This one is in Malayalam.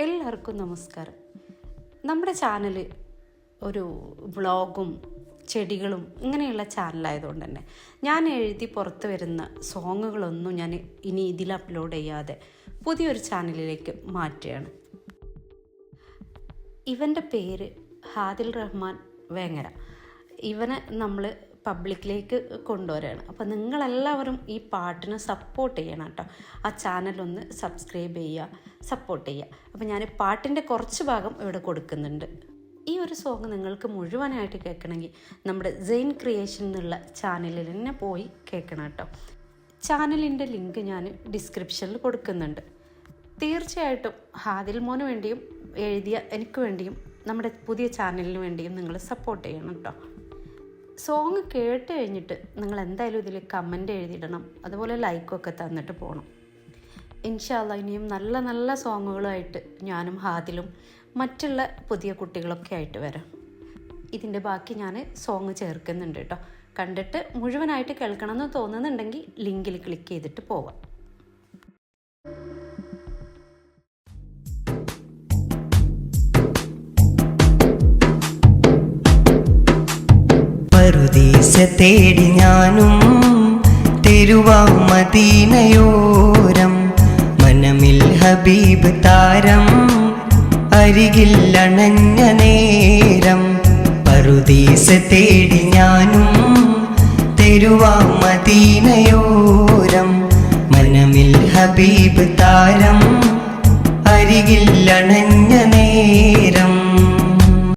എല്ലാവർക്കും നമസ്കാരം. നമ്മുടെ ചാനൽ ഒരു വ്ളോഗും ചെടികളും ഇങ്ങനെയുള്ള ചാനലായതുകൊണ്ട് തന്നെ ഞാൻ എഴുതി പുറത്ത് വരുന്ന സോങ്ങുകളൊന്നും ഞാൻ ഇനി ഇതിൽ അപ്ലോഡ് ചെയ്യാതെ പുതിയൊരു ചാനലിലേക്ക് മാറ്റുകയാണ്. ഇവൻ്റെ പേര് ഹാദിൽ റഹ്മാൻ വേങ്ങര. ഇവനെ നമ്മൾ പബ്ലിക്കിലേക്ക് കൊണ്ടുവരികയാണ്. അപ്പോൾ നിങ്ങളെല്ലാവരും ഈ പാട്ടിനെ സപ്പോർട്ട് ചെയ്യണം കേട്ടോ. ആ ചാനലൊന്ന് സബ്സ്ക്രൈബ് ചെയ്യുക, സപ്പോർട്ട് ചെയ്യുക. അപ്പോൾ ഞാൻ പാട്ടിൻ്റെ കുറച്ച് ഭാഗം ഇവിടെ കൊടുക്കുന്നുണ്ട്. ഈ ഒരു സോങ് നിങ്ങൾക്ക് മുഴുവനായിട്ട് കേൾക്കണമെങ്കിൽ നമ്മുടെ സെയിൻ ക്രിയേഷൻ എന്നുള്ള ചാനലിൽ തന്നെ പോയി കേൾക്കണം കേട്ടോ. ചാനലിൻ്റെ ലിങ്ക് ഞാൻ ഡിസ്ക്രിപ്ഷനിൽ കൊടുക്കുന്നുണ്ട്. തീർച്ചയായിട്ടും ഹാദിൽ മോന് വേണ്ടിയും എഴുതിയ എനിക്ക് വേണ്ടിയും നമ്മുടെ പുതിയ ചാനലിന് വേണ്ടിയും നിങ്ങൾ സപ്പോർട്ട് ചെയ്യണം കേട്ടോ. സോങ് കേട്ട് കഴിഞ്ഞിട്ട് നിങ്ങൾ എന്തായാലും ഇതിൽ കമൻ്റ് എഴുതിയിടണം, അതുപോലെ ലൈക്കൊക്കെ തന്നിട്ട് പോകണം. ഇൻഷാ അല്ലാഹ് ഇനിയും നല്ല നല്ല സോങ്ങുകളുമായിട്ട് ഞാനും ഹാദിലും മറ്റുള്ള പുതിയ കുട്ടികളൊക്കെ ആയിട്ട് വരാം. ഇതിൻ്റെ ബാക്കി ഞാൻ സോങ് ചേർക്കുന്നുണ്ട് കേട്ടോ. കണ്ടിട്ട് മുഴുവനായിട്ട് കേൾക്കണമെന്ന് തോന്നുന്നുണ്ടെങ്കിൽ ലിങ്കിൽ ക്ലിക്ക് ചെയ്തിട്ട് പോവാം. പറുദീസ തേടി ഞാനും തെരുവാം മദീനയോരം, മനമിൽ ഹബീബ് താരം അരികിൽ അണഞ്ഞ നേരം. പറുദീസ തേടി ഞാനും തെരുവാം മദീനയോരം, മനമിൽ ഹബീബ് താരം അരികിൽ അണഞ്ഞ നേരം.